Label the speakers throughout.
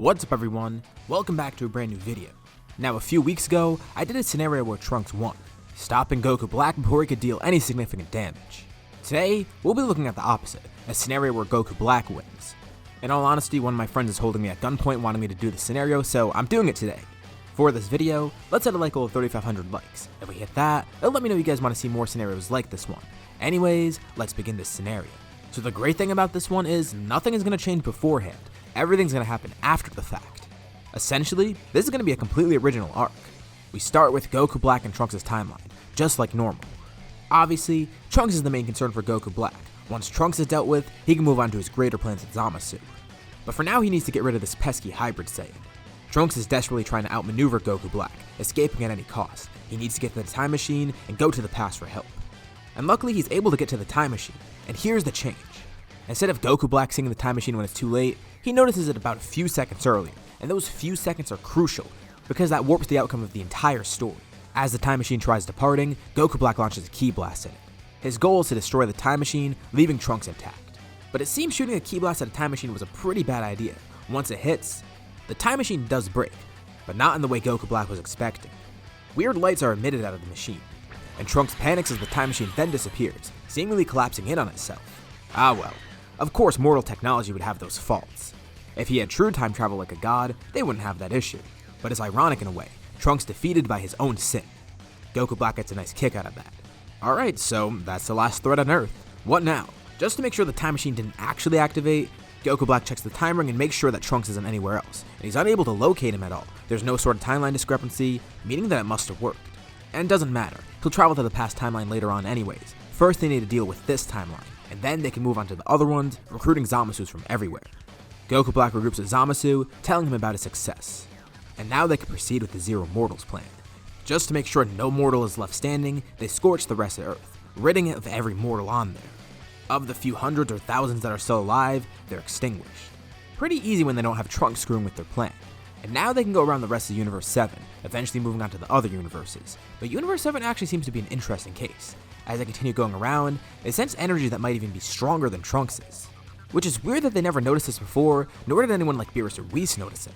Speaker 1: What's up everyone, welcome back to a brand new video. Now a few weeks ago, I did a scenario where Trunks won, stopping Goku Black before he could deal any significant damage. Today, we'll be looking at the opposite, a scenario where Goku Black wins. In all honesty, one of my friends is holding me at gunpoint wanting me to do the scenario, so I'm doing it today. For this video, let's hit a like goal of 3,500 likes. If we hit that, it'll let me know you guys want to see more scenarios like this one. Anyways, let's begin this scenario. So the great thing about this one is nothing is going to change beforehand. Everything's going to happen after the fact. Essentially, this is going to be a completely original arc. We start with Goku Black and Trunks' timeline, just like normal. Obviously, Trunks is the main concern for Goku Black. Once Trunks is dealt with, he can move on to his greater plans at Zamasu. But for now, he needs to get rid of this pesky hybrid Saiyan. Trunks is desperately trying to outmaneuver Goku Black, escaping at any cost. He needs to get to the time machine and go to the past for help. And luckily, he's able to get to the time machine, and here's the change. Instead of Goku Black seeing the time machine when it's too late, he notices it about a few seconds earlier, and those few seconds are crucial, because that warps the outcome of the entire story. As the time machine tries departing, Goku Black launches a ki blast at it. His goal is to destroy the time machine, leaving Trunks intact. But it seems shooting a ki blast at a time machine was a pretty bad idea. Once it hits, the time machine does break, but not in the way Goku Black was expecting. Weird lights are emitted out of the machine, and Trunks panics as the time machine then disappears, seemingly collapsing in on itself. Ah well, of course mortal technology would have those faults. If he had true time travel like a god, they wouldn't have that issue. But it's ironic in a way, Trunks defeated by his own sin. Goku Black gets a nice kick out of that. Alright, so that's the last threat on Earth. What now? Just to make sure the time machine didn't actually activate, Goku Black checks the time ring and makes sure that Trunks isn't anywhere else, and he's unable to locate him at all. There's no sort of timeline discrepancy, meaning that it must have worked. And it doesn't matter, he'll travel to the past timeline later on anyways. First they need to deal with this timeline, and then they can move on to the other ones, recruiting Zamasus from everywhere. Goku Black regroups with Zamasu, telling him about his success. And now they can proceed with the Zero Mortals plan. Just to make sure no mortal is left standing, they scorch the rest of Earth, ridding it of every mortal on there. Of the few hundreds or thousands that are still alive, they're extinguished. Pretty easy when they don't have Trunks screwing with their plan. And now they can go around the rest of Universe 7, eventually moving on to the other universes. But Universe 7 actually seems to be an interesting case. As they continue going around, they sense energy that might even be stronger than Trunks's. Which is weird that they never noticed this before, nor did anyone like Beerus or Whis notice it.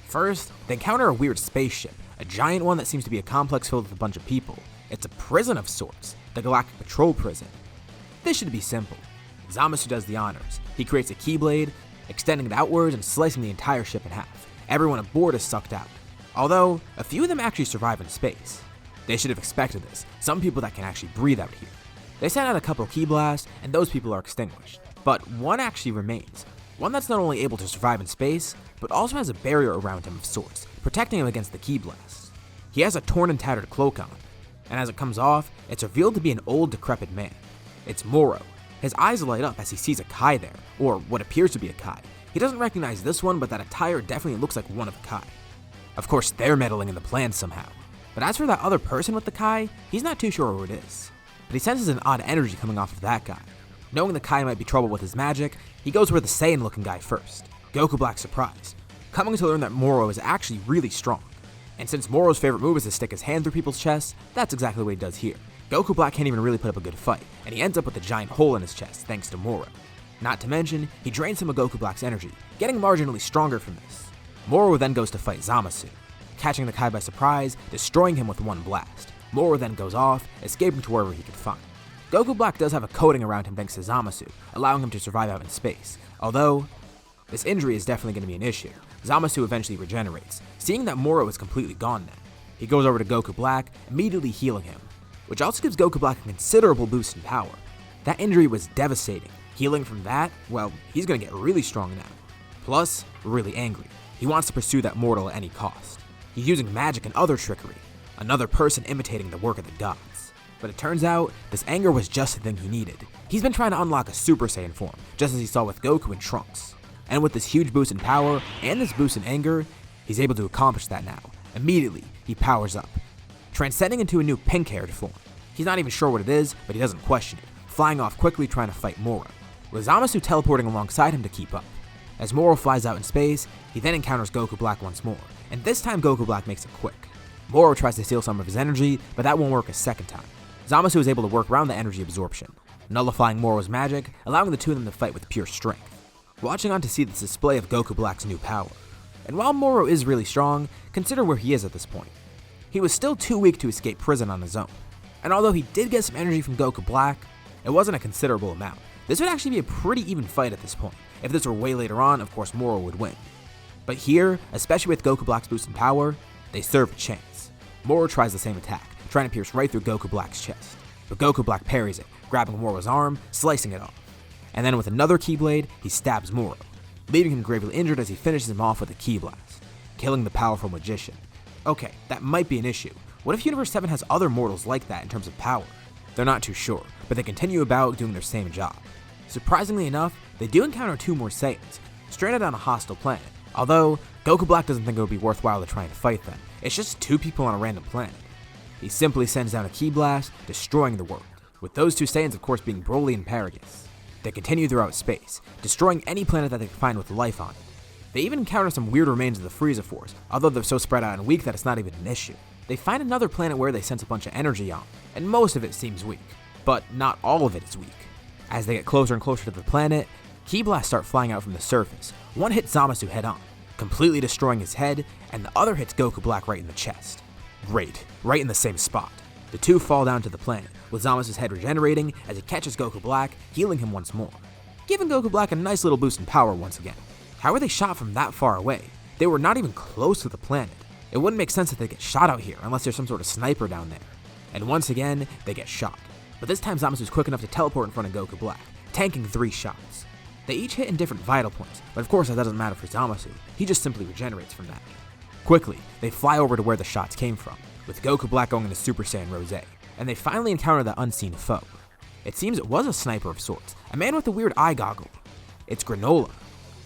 Speaker 1: First, they encounter a weird spaceship, a giant one that seems to be a complex filled with a bunch of people. It's a prison of sorts, the Galactic Patrol Prison. This should be simple. Zamasu does the honors. He creates a keyblade, extending it outwards and slicing the entire ship in half. Everyone aboard is sucked out. Although, a few of them actually survive in space. They should have expected this, some people that can actually breathe out here. They send out a couple ki blasts, and those people are extinguished. But one actually remains, one that's not only able to survive in space, but also has a barrier around him of sorts, protecting him against the ki blasts. He has a torn and tattered cloak on, and as it comes off, it's revealed to be an old decrepit man. It's Moro. His eyes light up as he sees a Kai there, or what appears to be a Kai. He doesn't recognize this one, but that attire definitely looks like one of a Kai. Of course, they're meddling in the plan somehow. But as for that other person with the Kai, he's not too sure who it is. But he senses an odd energy coming off of that guy. Knowing the Kai might be trouble with his magic, he goes for the Saiyan-looking guy first. Goku Black's surprised, coming to learn that Moro is actually really strong. And since Moro's favorite move is to stick his hand through people's chests, that's exactly what he does here. Goku Black can't even really put up a good fight, and he ends up with a giant hole in his chest thanks to Moro. Not to mention, he drains some of Goku Black's energy, getting marginally stronger from this. Moro then goes to fight Zamasu, catching the Kai by surprise, destroying him with one blast. Moro then goes off, escaping to wherever he could find. Goku Black does have a coating around him thanks to Zamasu, allowing him to survive out in space, although this injury is definitely going to be an issue. Zamasu eventually regenerates, seeing that Moro is completely gone now. He goes over to Goku Black, immediately healing him, which also gives Goku Black a considerable boost in power. That injury was devastating. Healing from that, well, he's going to get really strong now. Plus, really angry. He wants to pursue that mortal at any cost. He's using magic and other trickery, another person imitating the work of the gods. But it turns out, this anger was just the thing he needed. He's been trying to unlock a Super Saiyan form, just as he saw with Goku and Trunks. And with this huge boost in power, and this boost in anger, he's able to accomplish that now. Immediately, he powers up, transcending into a new pink-haired form. He's not even sure what it is, but he doesn't question it, flying off quickly trying to fight Moro, with Zamasu teleporting alongside him to keep up. As Moro flies out in space, he then encounters Goku Black once more, and this time Goku Black makes it quick. Moro tries to steal some of his energy, but that won't work a second time. Zamasu is able to work around the energy absorption, nullifying Moro's magic, allowing the two of them to fight with pure strength. Watching on to see this display of Goku Black's new power. And while Moro is really strong, consider where he is at this point. He was still too weak to escape prison on his own. And although he did get some energy from Goku Black, it wasn't a considerable amount. This would actually be a pretty even fight at this point. If this were way later on, of course Moro would win. But here, especially with Goku Black's boost in power, they serve a chance. Moro tries the same attack, trying to pierce right through Goku Black's chest. But Goku Black parries it, grabbing Moro's arm, slicing it off. And then with another Keyblade, he stabs Moro, leaving him gravely injured as he finishes him off with a Ki Blast, killing the powerful magician. Okay, that might be an issue. What if Universe 7 has other mortals like that in terms of power? They're not too sure, but they continue about doing their same job. Surprisingly enough, they do encounter 2 more Saiyans, stranded on a hostile planet. Although, Goku Black doesn't think it would be worthwhile to try and fight them. It's just 2 people on a random planet. He simply sends down a Ki Blast, destroying the world, with those 2 Saiyans of course being Broly and Paragus. They continue throughout space, destroying any planet that they can find with life on it. They even encounter some weird remains of the Frieza Force, although they're so spread out and weak that it's not even an issue. They find another planet where they sense a bunch of energy on, and most of it seems weak, but not all of it is weak. As they get closer and closer to the planet, Ki Blasts start flying out from the surface. One hits Zamasu head on, completely destroying his head, and the other hits Goku Black right in the chest. Great, right in the same spot. The 2 fall down to the planet, with Zamasu's head regenerating as he catches Goku Black, healing him once more, giving Goku Black a nice little boost in power once again. How were they shot from that far away? They were not even close to the planet. It wouldn't make sense that they get shot out here unless there's some sort of sniper down there. And once again, they get shot. But this time Zamasu's quick enough to teleport in front of Goku Black, tanking 3 shots. They each hit in different vital points, but of course that doesn't matter for Zamasu, he just simply regenerates from that. Quickly, they fly over to where the shots came from, with Goku Black going into Super Saiyan Rose, and they finally encounter the unseen foe. It seems it was a sniper of sorts, a man with a weird eye goggle. It's Granola.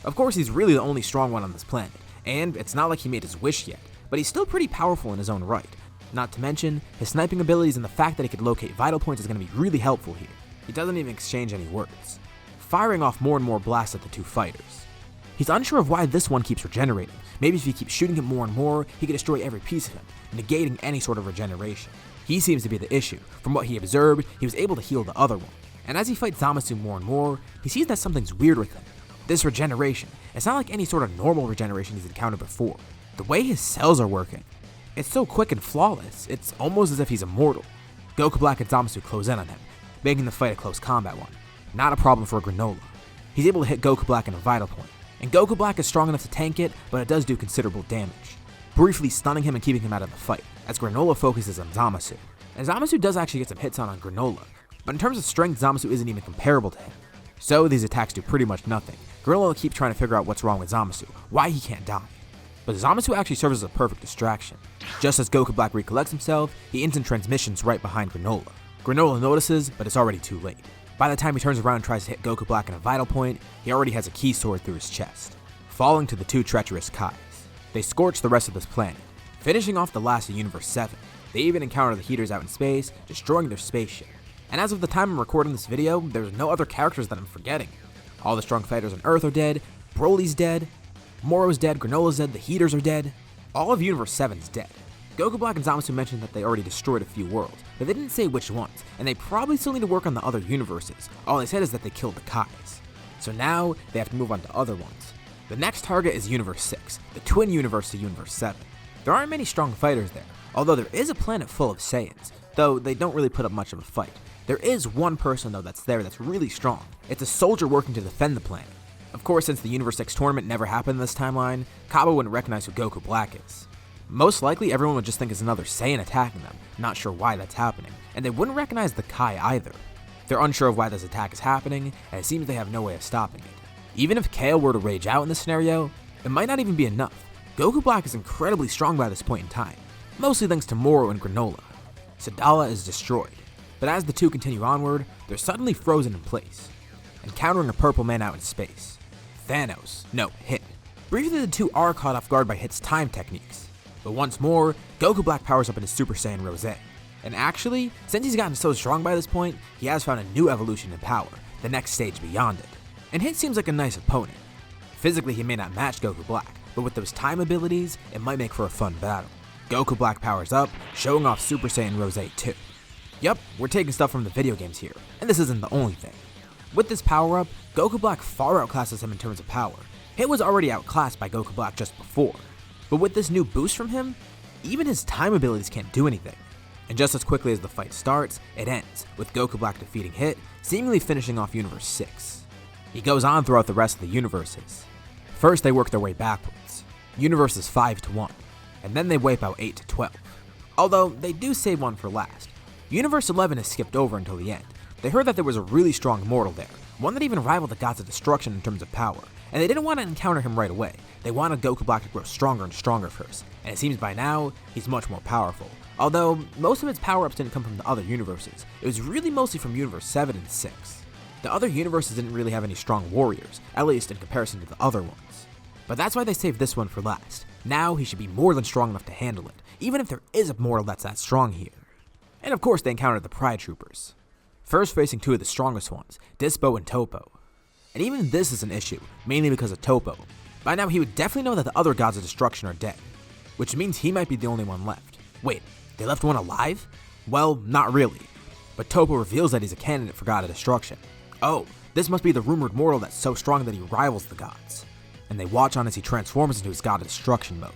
Speaker 1: Of course he's really the only strong one on this planet, and it's not like he made his wish yet, but he's still pretty powerful in his own right. Not to mention, his sniping abilities and the fact that he could locate vital points is going to be really helpful here. He doesn't even exchange any words, firing off more and more blasts at the 2 fighters. He's unsure of why this one keeps regenerating. Maybe if he keeps shooting him more and more, he could destroy every piece of him, negating any sort of regeneration. He seems to be the issue. From what he observed, he was able to heal the other one. And as he fights Zamasu more and more, he sees that something's weird with him. This regeneration, it's not like any sort of normal regeneration he's encountered before. The way his cells are working, it's so quick and flawless, it's almost as if he's immortal. Goku Black and Zamasu close in on him, making the fight a close combat one. Not a problem for Granola. He's able to hit Goku Black in a vital point, and Goku Black is strong enough to tank it, but it does do considerable damage, briefly stunning him and keeping him out of the fight, as Granola focuses on Zamasu. And Zamasu does actually get some hits on Granola, but in terms of strength, Zamasu isn't even comparable to him. So these attacks do pretty much nothing. Granola keeps trying to figure out what's wrong with Zamasu, why he can't die. But Zamasu actually serves as a perfect distraction. Just as Goku Black recollects himself, he instant transmissions right behind Granola. Granola notices, but it's already too late. By the time he turns around and tries to hit Goku Black in a vital point, he already has a key sword through his chest, falling to the 2 treacherous Kais. They scorch the rest of this planet, finishing off the last of Universe 7. They even encounter the Heaters out in space, destroying their spaceship. And as of the time I'm recording this video, there's no other characters that I'm forgetting. All the strong fighters on Earth are dead, Broly's dead, Moro's dead, Granola's dead, the Heaters are dead. All of Universe 7's dead. Goku Black and Zamasu mentioned that they already destroyed a few worlds, but they didn't say which ones, and they probably still need to work on the other universes. All they said is that they killed the Kais. So now, they have to move on to other ones. The next target is Universe 6, the twin universe to Universe 7. There aren't many strong fighters there, although there is a planet full of Saiyans, though they don't really put up much of a fight. There is one person though that's there that's really strong. It's a soldier working to defend the planet. Of course, since the Universe 6 tournament never happened in this timeline, Kaba wouldn't recognize who Goku Black is. Most likely, everyone would just think it's another Saiyan attacking them, not sure why that's happening, and they wouldn't recognize the Kai either. They're unsure of why this attack is happening, and it seems they have no way of stopping it. Even if Kale were to rage out in this scenario, it might not even be enough. Goku Black is incredibly strong by this point in time, mostly thanks to Moro and Granola. Sadala is destroyed, but as the 2 continue onward, they're suddenly frozen in place, encountering a purple man out in space. Thanos, no, Hit. Briefly, the 2 are caught off guard by Hit's time techniques, but once more, Goku Black powers up into Super Saiyan Rose. And actually, since he's gotten so strong by this point, he has found a new evolution in power, the next stage beyond it. And Hit seems like a nice opponent. Physically, he may not match Goku Black, but with those time abilities, it might make for a fun battle. Goku Black powers up, showing off Super Saiyan Rose 2. Yup, we're taking stuff from the video games here, and this isn't the only thing. With this power-up, Goku Black far outclasses him in terms of power, Hit was already outclassed by Goku Black just before, but with this new boost from him, even his time abilities can't do anything. And just as quickly as the fight starts, it ends, with Goku Black defeating Hit, seemingly finishing off Universe 6. He goes on throughout the rest of the universes. First they work their way backwards, Universes 5 to 1, and then they wipe out 8 to 12. Although, they do save one for last. Universe 11 is skipped over until the end. They heard that there was a really strong mortal there, one that even rivaled the Gods of Destruction in terms of power, and they didn't want to encounter him right away. They wanted Goku Black to grow stronger and stronger first, and it seems by now, he's much more powerful. Although, most of its power-ups didn't come from the other universes, it was really mostly from Universe 7 and 6. The other universes didn't really have any strong warriors, at least in comparison to the other ones. But that's why they saved this one for last. Now he should be more than strong enough to handle it, even if there is a mortal that's that strong here. And of course they encountered the Pride Troopers. First facing two of the strongest ones, Dispo and Topo. And even this is an issue, mainly because of Topo. By now he would definitely know that the other Gods of Destruction are dead, which means he might be the only one left. Wait, they left one alive? Well, not really. But Topo reveals that he's a candidate for God of Destruction. Oh, this must be the rumored mortal that's so strong that he rivals the gods. And they watch on as he transforms into his God of Destruction mode.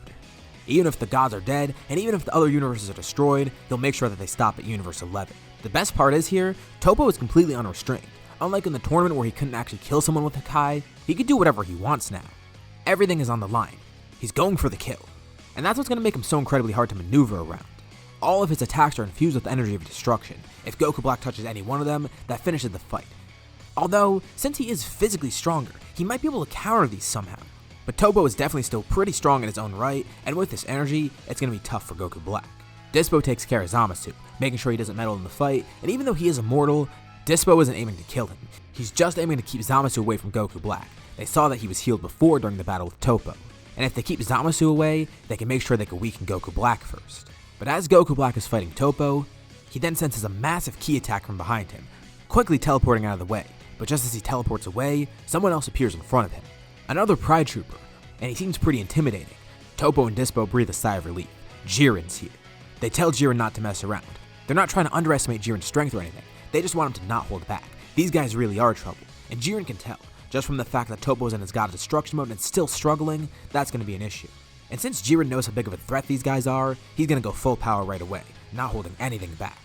Speaker 1: Even if the gods are dead, and even if the other universes are destroyed, he'll make sure that they stop at Universe 11. The best part is here, Topo is completely unrestrained. Unlike in the tournament where he couldn't actually kill someone with a Kai, he can do whatever he wants now. Everything is on the line. He's going for the kill. And that's what's going to make him so incredibly hard to maneuver around. All of his attacks are infused with the energy of destruction. If Goku Black touches any one of them, that finishes the fight. Although, since he is physically stronger, he might be able to counter these somehow. But Topo is definitely still pretty strong in his own right, and with this energy, it's going to be tough for Goku Black. Dispo takes care of Zamasu, making sure he doesn't meddle in the fight, and even though he is immortal, Dispo isn't aiming to kill him. He's just aiming to keep Zamasu away from Goku Black. They saw that he was healed before during the battle with Topo, and if they keep Zamasu away, they can make sure they can weaken Goku Black first. But as Goku Black is fighting Topo, he then senses a massive ki attack from behind him, quickly teleporting out of the way. But just as he teleports away, someone else appears in front of him. Another Pride Trooper, and he seems pretty intimidating. Topo and Dispo breathe a sigh of relief. Jiren's here. They tell Jiren not to mess around. They're not trying to underestimate Jiren's strength or anything, they just want him to not hold back. These guys really are trouble, and Jiren can tell. Just from the fact that Topo's in his God of Destruction mode and still struggling, that's going to be an issue. And since Jiren knows how big of a threat these guys are, he's going to go full power right away, not holding anything back.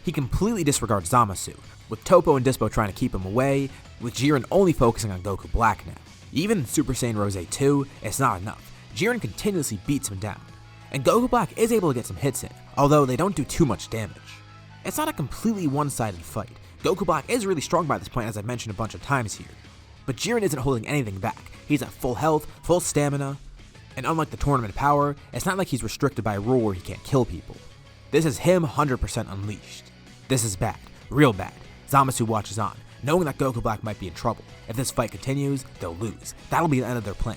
Speaker 1: He completely disregards Zamasu, with Topo and Dispo trying to keep him away, with Jiren only focusing on Goku Black now. Even in Super Saiyan Rose 2, it's not enough. Jiren continuously beats him down, and Goku Black is able to get some hits in, although they don't do too much damage. It's not a completely one-sided fight. Goku Black is really strong by this point, as I mentioned a bunch of times here. But Jiren isn't holding anything back. He's at full health, full stamina, and unlike the tournament power, it's not like he's restricted by a rule where he can't kill people. This is him 100% unleashed. This is bad, real bad. Zamasu watches on, knowing that Goku Black might be in trouble. If this fight continues, they'll lose. That'll be the end of their plan.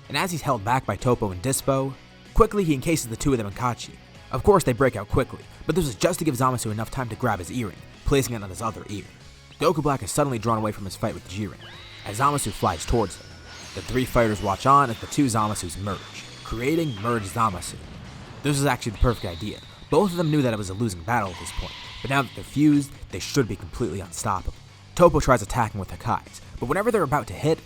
Speaker 1: And as he's held back by Topo and Dispo, quickly he encases the two of them in Kachi. Of course they break out quickly, but this is just to give Zamasu enough time to grab his earring, placing it on his other ear. Goku Black is suddenly drawn away from his fight with Jiren, as Zamasu flies towards him. The three fighters watch on as the two Zamasus merge, creating Merge Zamasu. This is actually the perfect idea. Both of them knew that it was a losing battle at this point, but now that they're fused, they should be completely unstoppable. Topo tries attacking with Hakai's, but whenever they're about to hit,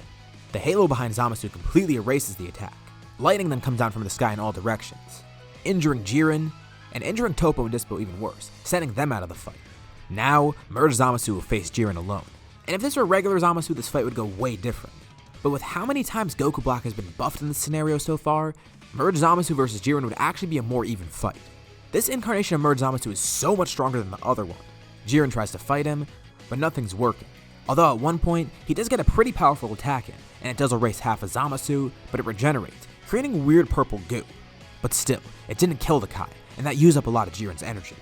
Speaker 1: the halo behind Zamasu completely erases the attack. Lightning then comes down from the sky in all directions, injuring Jiren, and injuring Topo and Dispo even worse, sending them out of the fight. Now, Merge Zamasu will face Jiren alone, and if this were regular Zamasu, this fight would go way different. But with how many times Goku Black has been buffed in this scenario so far, Merge Zamasu versus Jiren would actually be a more even fight. This incarnation of Merge Zamasu is so much stronger than the other one. Jiren tries to fight him, but nothing's working. Although at one point, he does get a pretty powerful attack in, and it does erase half of Zamasu, but it regenerates, creating weird purple goo. But still, it didn't kill the Kai, and that used up a lot of Jiren's energy.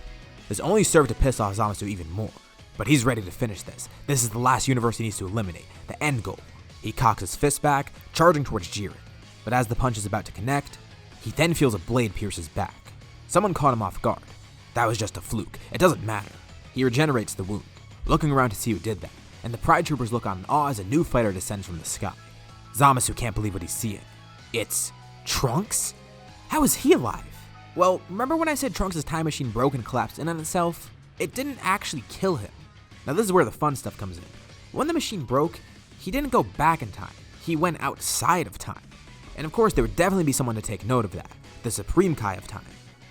Speaker 1: This only served to piss off Zamasu even more. But he's ready to finish this. This is the last universe he needs to eliminate, the end goal. He cocks his fist back, charging towards Jiren. But as the punch is about to connect, he then feels a blade pierce his back. Someone caught him off guard. That was just a fluke. It doesn't matter. He regenerates the wound, looking around to see who did that, and the Pride Troopers look on in awe as a new fighter descends from the sky. Zamasu can't believe what he's seeing. It's Trunks? How is he alive? Well, remember when I said Trunks' time machine broke and collapsed in on itself? It didn't actually kill him. Now this is where the fun stuff comes in. When the machine broke, he didn't go back in time. he went outside of time. And of course, there would definitely be someone to take note of that, the Supreme Kai of Time.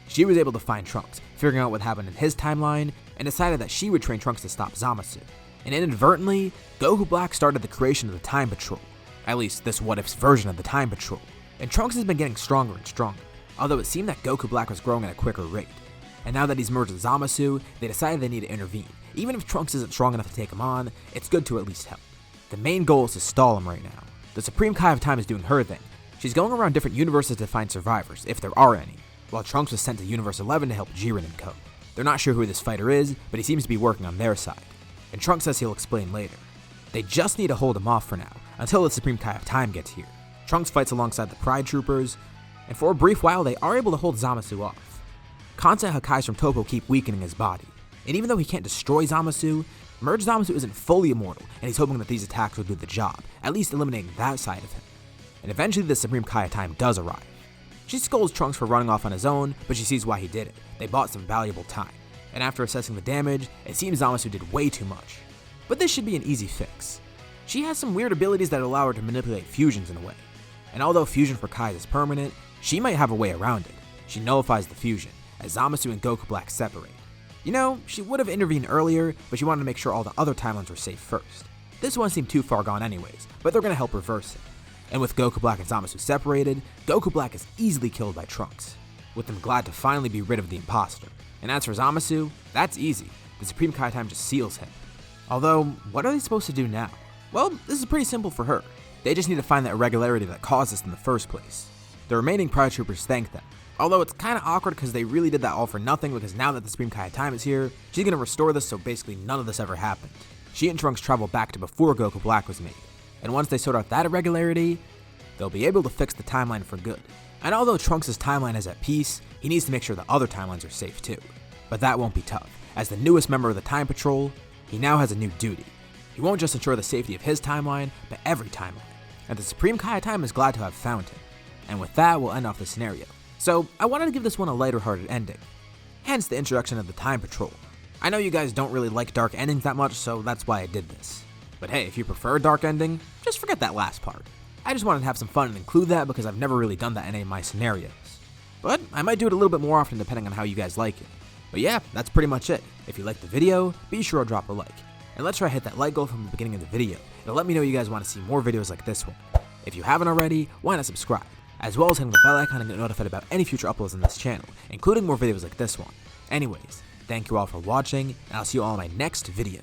Speaker 1: She was able to find Trunks, figuring out what happened in his timeline, and decided that she would train Trunks to stop Zamasu. And inadvertently, Goku Black started the creation of the Time Patrol. At least, this what-if's version of the Time Patrol. And Trunks has been getting stronger and stronger, although it seemed that Goku Black was growing at a quicker rate. And now that he's merged with Zamasu, they decided they need to intervene. Even if Trunks isn't strong enough to take him on, it's good to at least help. The main goal is to stall him right now. The Supreme Kai of Time is doing her thing. She's going around different universes to find survivors, if there are any, while Trunks was sent to Universe 11 to help Jiren and Co. They're not sure who this fighter is, but he seems to be working on their side, and Trunks says he'll explain later. They just need to hold him off for now, until the Supreme Kai of Time gets here. Trunks fights alongside the Pride Troopers, and for a brief while they are able to hold Zamasu off. Constant Hakkais from Toppo keep weakening his body, and even though he can't destroy Zamasu, Merged Zamasu isn't fully immortal, and he's hoping that these attacks will do the job, at least eliminating that side of him. And eventually the Supreme Kai of Time does arrive. She scolds Trunks for running off on his own, but she sees why he did it. They bought some valuable time, and after assessing the damage, it seems Zamasu did way too much. But this should be an easy fix. She has some weird abilities that allow her to manipulate fusions in a way, and although fusion for Kai is permanent, she might have a way around it. She nullifies the fusion, as Zamasu and Goku Black separate. You know, she would have intervened earlier, but she wanted to make sure all the other timelines were safe first. This one seemed too far gone anyways, but they're going to help reverse it. And with Goku Black and Zamasu separated, Goku Black is easily killed by Trunks, with them glad to finally be rid of the imposter. And as for Zamasu, that's easy. The Supreme Kai Time just seals him. Although, what are they supposed to do now? Well, this is pretty simple for her. They just need to find the irregularity that caused this in the first place. The remaining Pride Troopers thank them. Although it's kinda awkward because they really did that all for nothing, because now that the Supreme Kai of Time is here, she's gonna restore this so basically none of this ever happened. She and Trunks travel back to before Goku Black was made, and once they sort out that irregularity, they'll be able to fix the timeline for good. And although Trunks' timeline is at peace, he needs to make sure the other timelines are safe too. But that won't be tough. As the newest member of the Time Patrol, he now has a new duty. He won't just ensure the safety of his timeline, but every timeline. And the Supreme Kai of Time is glad to have found him. And with that, we'll end off the scenario. So, I wanted to give this one a lighter-hearted ending. Hence the introduction of the Time Patrol. I know you guys don't really like dark endings that much, so that's why I did this. But hey, if you prefer a dark ending, just forget that last part. I just wanted to have some fun and include that because I've never really done that in any of my scenarios. But I might do it a little bit more often depending on how you guys like it. But yeah, that's pretty much it. If you liked the video, be sure to drop a like. And let's try to hit that like goal from the beginning of the video. It'll let me know you guys want to see more videos like this one. If you haven't already, why not subscribe? As well as hitting the bell icon and get notified about any future uploads on this channel, including more videos like this one. Anyways, thank you all for watching, and I'll see you all in my next video.